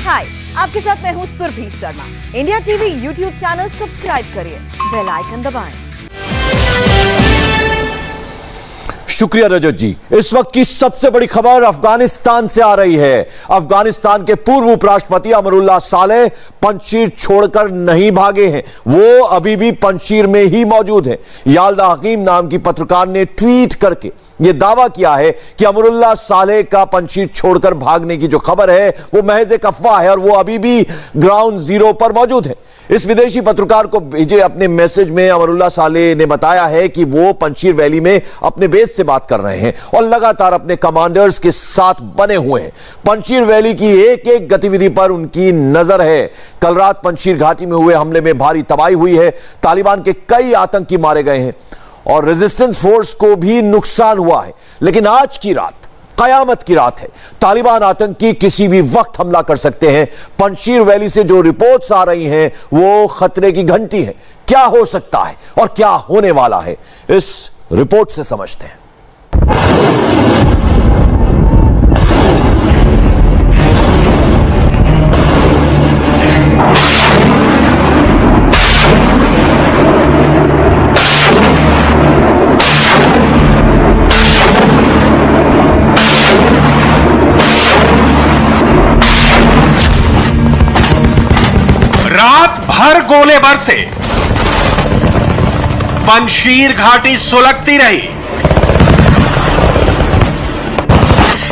हाय, आपके साथ मैं हूँ Surabhi Sharma. India TV YouTube channel subscribe करिए, बेल आइकन दबाएं। शुक्रिया रजत जी। इस वक्त की सबसे बड़ी खबर अफगानिस्तान से आ रही है। अफगानिस्तान के पूर्व उपराष्ट्रपति अमरुल्लाह सालेह पंजशीर छोड़कर नहीं भागे हैं, वो अभी भी पंजशीर में ही मौजूद हैं। याल्दा हकीम नाम की पत्रकार ने ट्वीट करके यह दावा किया है कि अमरुल्लाह सालेह का पंजशीर छोड़कर भागने की जो खबर है वो महज एक अफवाह है और वो अभी भी ग्राउंड जीरो पर मौजूद है। इस विदेशी पत्रकार को भेजे अपने मैसेज में अमरुल्लाह सालेह ने बताया है कि वो पंजशीर वैली में अपने बेस से बात कर रहे हैं और लगातार अपने कमांडर्स के साथ बने हुए हैं। पंजशीर वैली की एक एक गतिविधि पर उनकी नजर है। कल रात पंजशीर घाटी में हुए हमले में भारी तबाही हुई है। तालिबान के कई आतंकी मारे गए हैं और रेजिस्टेंस फोर्स को भी नुकसान हुआ है। लेकिन आज की रात कयामत की रात है। तालिबान आतंकी किसी भी वक्त हमला कर सकते हैं। पंजशीर वैली से जो रिपोर्ट्स आ रही हैं वो खतरे की घंटी है। क्या हो सकता है और क्या होने वाला है, इस रिपोर्ट से समझते हैं। रात भर गोले बरसे, पंजशीर घाटी सुलगती रही।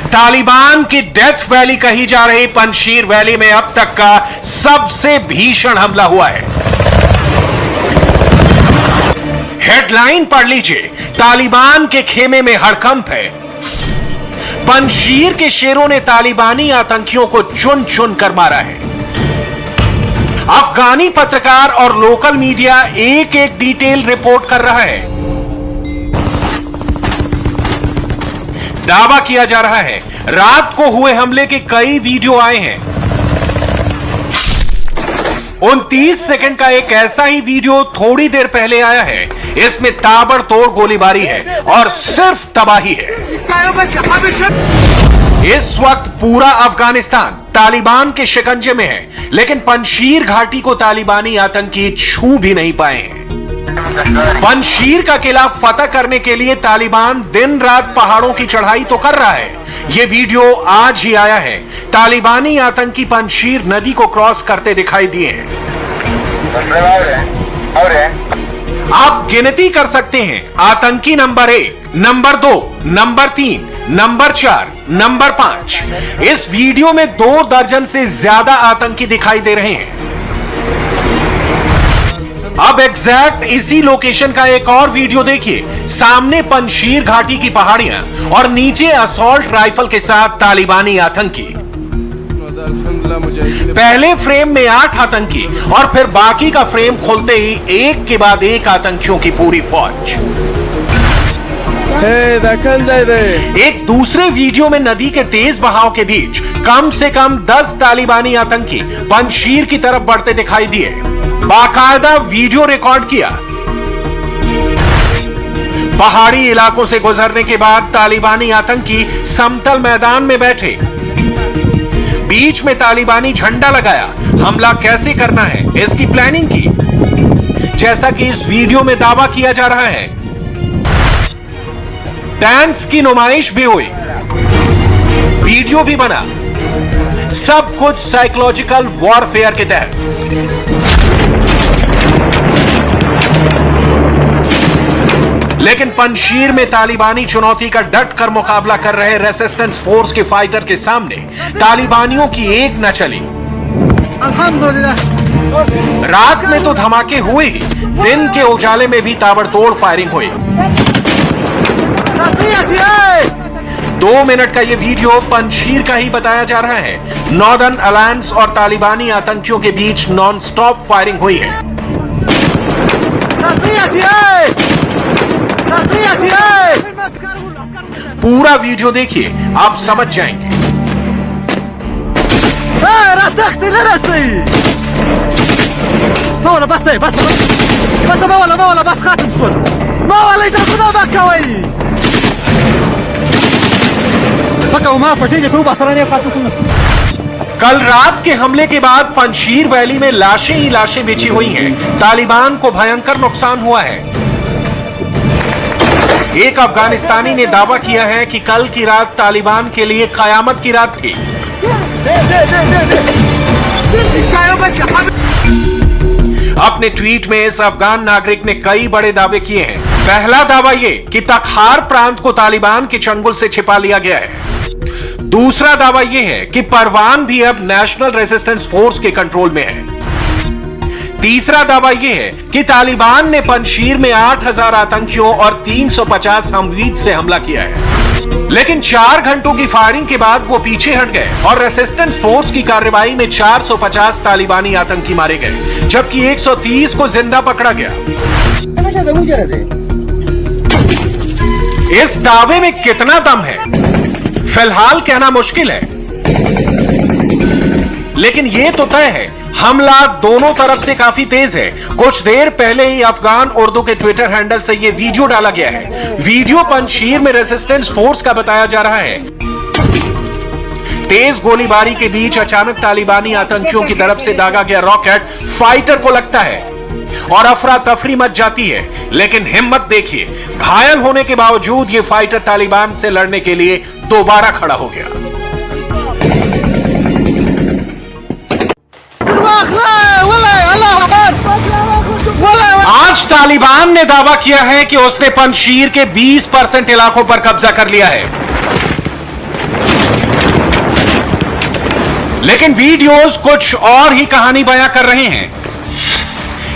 तालिबान की डेथ वैली कही जा रही पंजशीर वैली में अब तक का सबसे भीषण हमला हुआ है। हेडलाइन पढ़ लीजिए, तालिबान के खेमे में हड़कंप है। पंजशीर के शेरों ने तालिबानी आतंकियों को चुन चुन कर मारा है। अफगानी पत्रकार और लोकल मीडिया एक एक डिटेल रिपोर्ट कर रहा है। दावा किया जा रहा है रात को हुए हमले के कई वीडियो आए हैं। 29 सेकंड का एक ऐसा ही वीडियो थोड़ी देर पहले आया है। इसमें ताबड़तोड़ गोलीबारी है और सिर्फ तबाही है। इस वक्त पूरा अफगानिस्तान तालिबान के शिकंजे में है, लेकिन पंजशीर घाटी को तालिबानी आतंकी छू भी नहीं पाए हैं। पंजशीर का किला फतह करने के लिए तालिबान दिन रात पहाड़ों की चढ़ाई तो कर रहा है। यह वीडियो आज ही आया है। तालिबानी आतंकी पंजशीर नदी को क्रॉस करते दिखाई दिए हैं। आप गिनती कर सकते हैं, आतंकी number 1, number 2, number 3, number 4, number 5। इस वीडियो में 2 दर्जन से ज्यादा आतंकी दिखाई दे रहे हैं। अब एग्जैक्ट इसी लोकेशन का एक और वीडियो देखिए। सामने पंजशीर घाटी की पहाड़ियां और नीचे असॉल्ट राइफल के साथ तालिबानी आतंकी। पहले फ्रेम में 8 आतंकी और फिर बाकी का फ्रेम खुलते ही एक के बाद एक आतंकियों की पूरी फौज। एक दूसरे वीडियो में नदी के तेज बहाव के बीच कम से कम 10 तालिबानी आतंकी पंजशीर की तरफ बढ़ते दिखाई दिए। बाकायदा वीडियो रिकॉर्ड किया। पहाड़ी इलाकों से गुजरने के बाद तालिबानी आतंकी समतल मैदान में बैठे। बीच में तालिबानी झंडा लगाया। हमला कैसे करना है इसकी प्लानिंग की, जैसा कि इस वीडियो में दावा किया जा रहा है। टैंक्स की नुमाइश भी हुई, वीडियो भी बना। सब कुछ साइकोलॉजिकल वॉरफेयर के तहत। लेकिन पंजशीर में तालिबानी चुनौती का डट कर मुकाबला कर रहे रेसिस्टेंस फोर्स के फाइटर के सामने तालिबानियों की एक न चली। रात में तो धमाके हुए ही, दिन के उजाले में भी ताबड़तोड़ फायरिंग हुई। 2 मिनट का यह वीडियो पंजशीर का ही बताया जा रहा है। नॉर्दर्न अलायंस और तालिबानी आतंकियों के बीच नॉन स्टॉप फायरिंग हुई है। पूरा वीडियो देखिए, आप समझ जाएंगे। कल रात के हमले के बाद पंजशीर वैली में लाशें ही लाशें बिछी हुई हैं। तालिबान को भयंकर नुकसान हुआ है। एक अफगानिस्तानी ने दावा किया है कि कल की रात तालिबान के लिए कयामत की रात थी। अपने ट्वीट में इस अफगान नागरिक ने कई बड़े दावे किए हैं। पहला दावा यह कि तखार प्रांत को तालिबान के चंगुल से छिपा लिया गया है। दूसरा दावा यह है कि परवान भी अब नेशनल रेजिस्टेंस फोर्स के कंट्रोल में है। तीसरा दावा यह है कि तालिबान ने पंजशीर में 8000 आतंकियों और 350 हमवीद से हमला किया है, लेकिन 4 घंटों की फायरिंग के बाद वो पीछे हट गए और रेजिस्टेंस फोर्स की कार्रवाई में 450 तालिबानी आतंकी मारे गए, जबकि 130 को जिंदा पकड़ा गया। इस दावे में कितना दम है, फिलहाल कहना मुश्किल है, लेकिन यह तो तय है हमला दोनों तरफ से काफी तेज है। कुछ देर पहले ही अफगान उर्दू के ट्विटर हैंडल से यह वीडियो डाला गया है। वीडियो पंजशीर में रेजिस्टेंस फोर्स का बताया जा रहा है। तेज गोलीबारी के बीच अचानक तालिबानी आतंकियों की तरफ से दागा गया रॉकेट फाइटर को लगता है और अफरा तफरी मच जाती है, लेकिन हिम्मत देखिए, घायल होने के बावजूद यह फाइटर तालिबान से लड़ने के लिए दोबारा खड़ा हो गया। आज तालिबान ने दावा किया है कि उसने पंजशीर के 20% इलाकों पर कब्जा कर लिया है, लेकिन वीडियोस कुछ और ही कहानी बयां कर रहे हैं।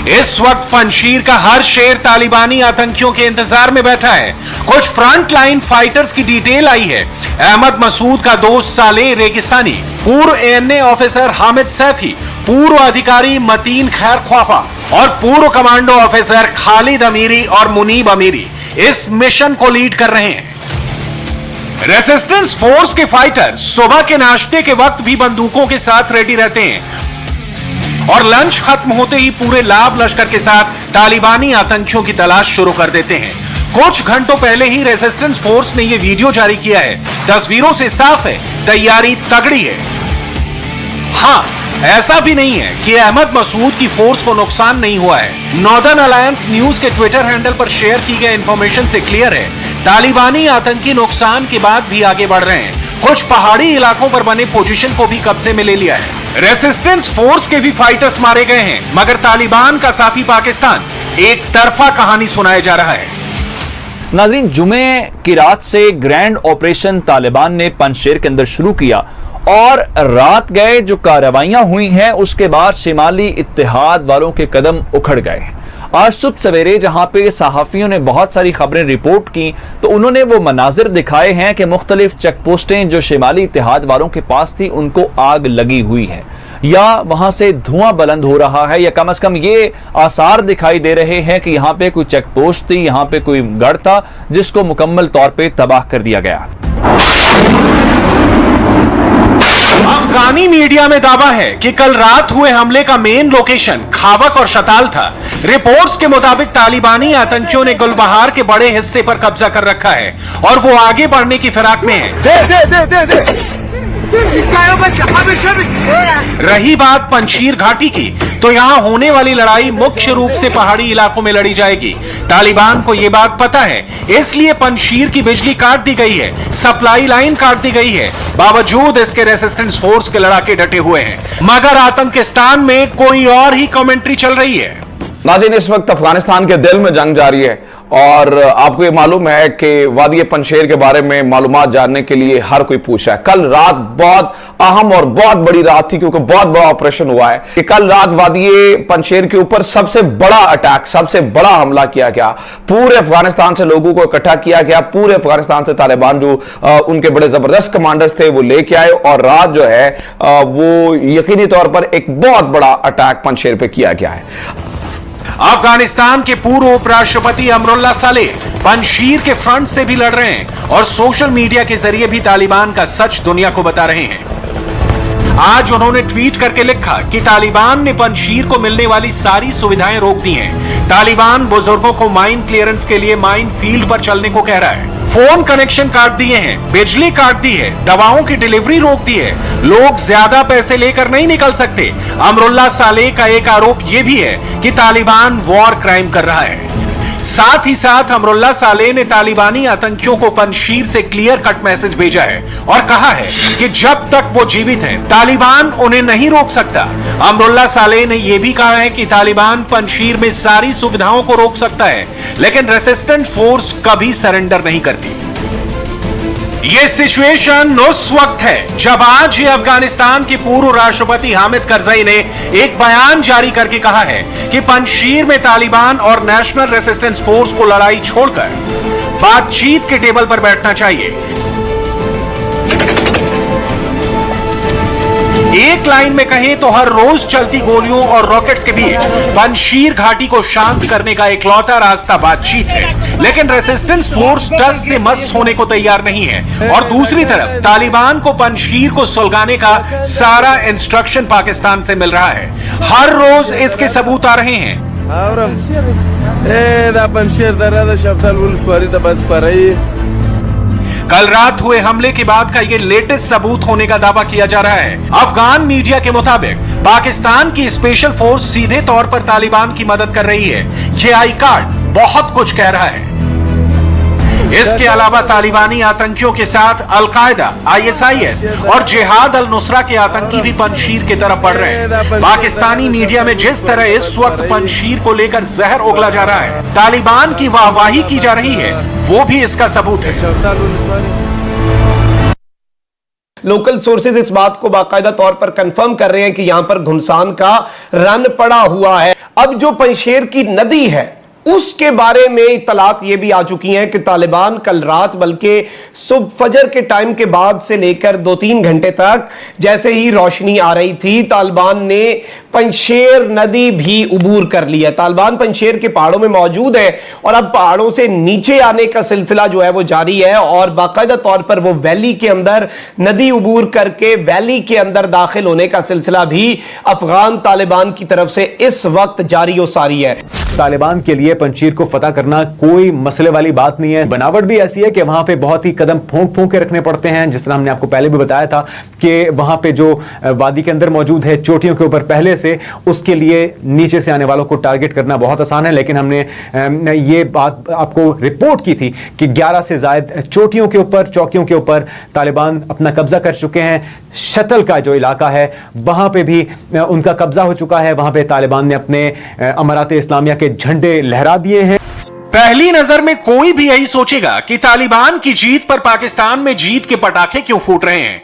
इस वक्त पंजशीर का हर शेर तालिबानी आतंकियों के इंतजार में बैठा है। कुछ फ्रंट लाइन फाइटर्स की डिटेल आई है। अहमद मसूद का दोस्त सालेह रेगिस्तानी, पूर्व एएनए ऑफिसर हामिद सैफी, पूर्व अधिकारी मतीन खैर ख्वाफा और पूर्व कमांडो ऑफिसर खालिद अमीरी और मुनीब अमीरी इस मिशन को लीड कर रहे हैं। रेजिस्टेंस फोर्स के फाइटर सुबह के नाश्ते के वक्त भी बंदूकों के साथ रेडी रहते हैं और लंच खत्म होते ही पूरे लाभ लश्कर के साथ तालिबानी आतंकियों की तलाश शुरू कर देते हैं। कुछ घंटों पहले ही रेजिस्टेंस फोर्स ने यह वीडियो जारी किया है। तस्वीरों से साफ है, तैयारी तगड़ी है। हां, ऐसा भी नहीं है कि अहमद मसूद की फोर्स को नुकसान नहीं हुआ है। नॉर्दर्न अलायंस न्यूज के ट्विटर हैंडल पर शेयर की गई इंफॉर्मेशन से क्लियर है, तालिबानी आतंकी नुकसान के बाद भी आगे बढ़ रहे हैं। कुछ पहाड़ी इलाकों पर बने पोजीशन को भी कब्जे में ले लिया है। रेजिस्टेंस फोर्स के भी फाइटर्स मारे गए हैं, मगर तालिबान का साथी पाकिस्तान एक तरफा कहानी सुनाया जा रहा है। नाज़रीन, जुमे की रात से ग्रैंड ऑपरेशन तालिबान ने पंजशीर के अंदर शुरू किया और रात गए जो कार्रवाइयां हुई हैं उसके बाद शिमाली इत्तेहाद वालों के कदम उखड़ गए। आज सुबह सवेरे जहां पे सहाफियों ने बहुत सारी खबरें रिपोर्ट की तो उन्होंने वो मनाजिर दिखाए हैं कि मुख्तलिफ चेक पोस्टें जो शिमाली इत्तेहाद वालों के पास थी उनको आग लगी हुई है या वहां से धुआं बुलंद हो रहा है, या कम से कम ये आसार दिखाई दे रहे हैं कि यहाँ पे कोई चेक पोस्ट थी, यहाँ पे कोई गढ़ था जिसको मुकम्मल तौर पे तबाह कर दिया गया। अफगानी मीडिया में दावा है कि कल रात हुए हमले का मेन लोकेशन खावक और शताल था। रिपोर्ट्स के मुताबिक तालिबानी आतंकियों ने गुलबहार के बड़े हिस्से पर कब्जा कर रखा है और वो आगे बढ़ने की फिराक में है। रही बात पंजशीर घाटी की, तो यहां होने वाली लड़ाई मुख्य रूप से पहाड़ी इलाकों में लड़ी जाएगी। तालिबान को यह बात पता है, इसलिए पंजशीर की बिजली काट दी गई है, सप्लाई लाइन काट दी गई है। बावजूद इसके रेजिस्टेंस फोर्स के लड़ाके डटे हुए हैं, मगर आतंकिस्तान में कोई और ही कमेंट्री चल रही है। नाज़रीन, इस वक्त अफगानिस्तान के दिल में जंग जारी है और आपको ये मालूम है कि वादी पंजशीर के बारे में मालूमात जानने के लिए हर कोई पूछ रहा है। कल रात बहुत अहम और बहुत बड़ी रात थी क्योंकि बहुत बड़ा ऑपरेशन हुआ है कि कल रात वादी पंजशीर के ऊपर सबसे बड़ा अटैक, सबसे बड़ा हमला किया गया। पूरे अफगानिस्तान से लोगों को इकट्ठा किया गया, पूरे अफगानिस्तान से तालिबान जो उनके बड़े जबरदस्त कमांडर्स थे वो लेके आए और रात जो है वो यकीनी तौर पर एक बहुत बड़ा अटैक पंजशीर पे किया गया है। अफगानिस्तान के पूर्व उपराष्ट्रपति अमरुल्लाह सालेह पंजशीर के फ्रंट से भी लड़ रहे हैं और सोशल मीडिया के जरिए भी तालिबान का सच दुनिया को बता रहे हैं। आज उन्होंने ट्वीट करके लिखा कि तालिबान ने पंजशीर को मिलने वाली सारी सुविधाएं रोक दी हैं। तालिबान बुजुर्गों को माइन क्लियरेंस के लिए माइन फील्ड पर चलने को कह रहा है। फोन कनेक्शन काट दिए हैं, बिजली काट दी है, दवाओं की डिलीवरी रोक दी है, लोग ज्यादा पैसे लेकर नहीं निकल सकते। अमरुल्लाह सालेह का एक आरोप यह भी है कि तालिबान वॉर क्राइम कर रहा है। साथ ही साथ अमरुल्लाह सालेह ने तालिबानी आतंकियों को पंजशीर से क्लियर कट मैसेज भेजा है और कहा है कि जब तक वो जीवित हैं, तालिबान उन्हें नहीं रोक सकता। अमरुल्लाह सालेह ने यह भी कहा है कि तालिबान पंजशीर में सारी सुविधाओं को रोक सकता है, लेकिन रेसिस्टेंट फोर्स कभी सरेंडर नहीं करती। यह सिचुएशन उस वक्त है जब आज ही अफगानिस्तान के पूर्व राष्ट्रपति हामिद करजई ने एक बयान जारी करके कहा है कि पंजशीर में तालिबान और नेशनल रेसिस्टेंस फोर्स को लड़ाई छोड़कर बातचीत के टेबल पर बैठना चाहिए। एक लाइन में कहें तो हर रोज चलती गोलियों और रॉकेट्स के बीच पंजशीर घाटी को शांत करने का इकलौता रास्ता बातचीत है, लेकिन रेसिस्टेंस फोर्स टस से मस होने को तैयार नहीं है। और दूसरी तरफ तालिबान को पंजशीर को सुलगाने का सारा इंस्ट्रक्शन पाकिस्तान से मिल रहा है। हर रोज इसके सबूत आ रहे हैं। कल रात हुए हमले के बाद का ये लेटेस्ट सबूत होने का दावा किया जा रहा है। अफगान मीडिया के मुताबिक पाकिस्तान की स्पेशल फोर्स सीधे तौर पर तालिबान की मदद कर रही है। ये आई कार्ड बहुत कुछ कह रहा है। इसके अलावा तालिबानी आतंकियों के साथ अलकायदा, ISIS और जिहाद अल नुसरा के आतंकी भी पंजशीर की तरफ बढ़ रहे हैं। पाकिस्तानी मीडिया में जिस तरह इस वक्त पंजशीर को लेकर जहर उगला जा रहा है, तालिबान की वाहवाही की जा रही है, वो भी इसका सबूत है। लोकल सोर्सेज इस बात को बाकायदा तौर पर कंफर्म कर रहे हैं कि यहां पर घुमसान का रन पड़ा हुआ है। अब जो पंजशीर की नदी है उसके बारे में इत्तलात ये भी आ चुकी हैं कि तालिबान कल रात बल्कि सुबह फजर के टाइम के बाद से लेकर 2-3 घंटे तक जैसे ही रोशनी आ रही थी, तालिबान ने पंजशीर नदी भी उबूर कर लिया। तालिबान पंजशीर के पहाड़ों में मौजूद है और अब पहाड़ों से नीचे आने का सिलसिला जो है वो जारी है और बाकायदा तौर पर वो वैली के अंदर नदी उबूर करके वैली के अंदर दाखिल होने का सिलसिला भी अफगान तालिबान की तरफ से इस वक्त जारी और सारी है। तालिबान के लिए पंजशीर को फतह करना कोई मसले वाली बात नहीं है। बनावट भी ऐसी है कि वहां पे बहुत ही कदम फूंक फूंक के रखने पड़ते हैं, जिस तरह हमने आपको पहले भी बताया था कि वहां पे जो वादी के अंदर मौजूद है, चोटियों के ऊपर पहले से, उसके लिए नीचे से आने वालों को टारगेट करना बहुत आसान है। लेकिन हमने ये बात आपको रिपोर्ट की थी कि 11 से ज्यादा चोटियों के ऊपर, चौकियों के ऊपर तालिबान अपना कब्जा कर चुके हैं। शतल का जो इलाका है वहां पे भी उनका कब्जा हो चुका है। वहां पे तालिबान ने अपने अमारात इस्लामिया के झंडे लहरा दिए हैं। पहली नजर में कोई भी यही सोचेगा कि तालिबान की जीत पर पाकिस्तान में जीत के पटाखे क्यों फूट रहे हैं।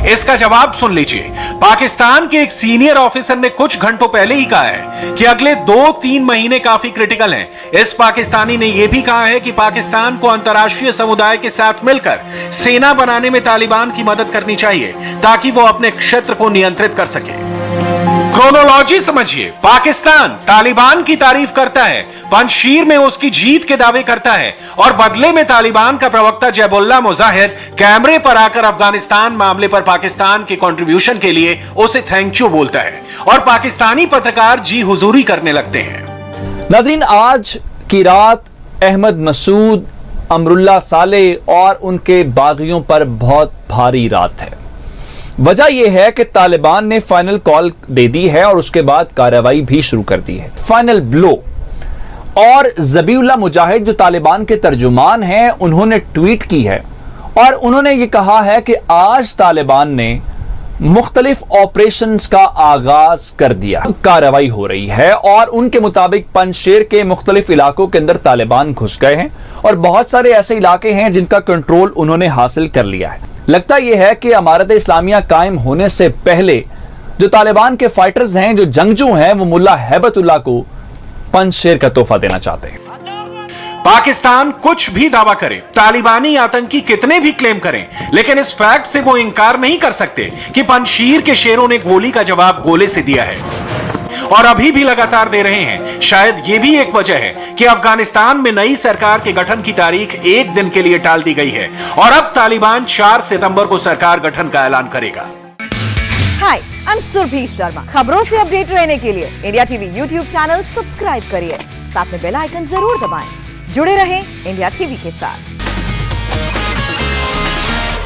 इसका जवाब सुन लीजिए। पाकिस्तान के एक सीनियर ऑफिसर ने कुछ घंटों पहले ही कहा है कि अगले 2-3 महीने काफी क्रिटिकल हैं। इस पाकिस्तानी ने यह भी कहा है कि पाकिस्तान को अंतर्राष्ट्रीय समुदाय के साथ मिलकर सेना बनाने में तालिबान की मदद करनी चाहिए ताकि वो अपने क्षेत्र को नियंत्रित कर सके। क्रोनोलॉजी समझिए। पाकिस्तान तालिबान की तारीफ करता है, पंजशीर में उसकी जीत के दावे करता है और बदले में तालिबान का प्रवक्ता जैबुल्लाह मुजाहिद कैमरे पर आकर अफगानिस्तान मामले पर पाकिस्तान के कंट्रीब्यूशन के लिए उसे थैंक यू बोलता है और पाकिस्तानी पत्रकार जी हुजूरी करने लगते हैं। नाज़रीन, आज की रात अहमद मसूद, अमरुल्लाह सालेह और उनके बागियों पर बहुत भारी रात है। वजह यह है कि तालिबान ने फाइनल कॉल दे दी है और उसके बाद कार्रवाई भी शुरू कर दी है। Final blow. और ज़बीउल्लाह मुजाहिद जो तालिबान के तर्जुमान हैं, उन्होंने ट्वीट की है और उन्होंने ये कहा है कि आज तालिबान ने मुख्तलिफ ऑपरेशंस का आगाज कर दिया, कार्रवाई हो रही है और उनके मुताबिक पंजशीर के मुख्तलिफ इलाकों के अंदर तालिबान घुस गए हैं और बहुत सारे ऐसे इलाके हैं जिनका कंट्रोल उन्होंने हासिल कर लिया है। लगता यह है कि अमारत इस्लामिया कायम होने से पहले जो तालिबान के फाइटर्स हैं, जो जंगजू हैं, वो मुल्ला हैबतुल्लाह को पंजशीर का तोहफा देना चाहते हैं। पाकिस्तान कुछ भी दावा करे, तालिबानी आतंकी कितने भी क्लेम करें, लेकिन इस फैक्ट से वो इंकार नहीं कर सकते कि पंजशीर के शेरों ने गोली का जवाब गोले से दिया है और अभी भी लगातार दे रहे हैं। शायद यह भी एक वजह है कि अफगानिस्तान में नई सरकार के गठन की तारीख एक दिन के लिए टाल दी गई है और अब तालिबान 4 सितंबर को सरकार गठन का ऐलान करेगा। हाय, आई एम सुरभि शर्मा। खबरों से अपडेट रहने के लिए India TV YouTube channel subscribe करिए, साथ में बेल आइकन जरूर दबाएं। जुड़े रहें इंडिया टीवी के साथ।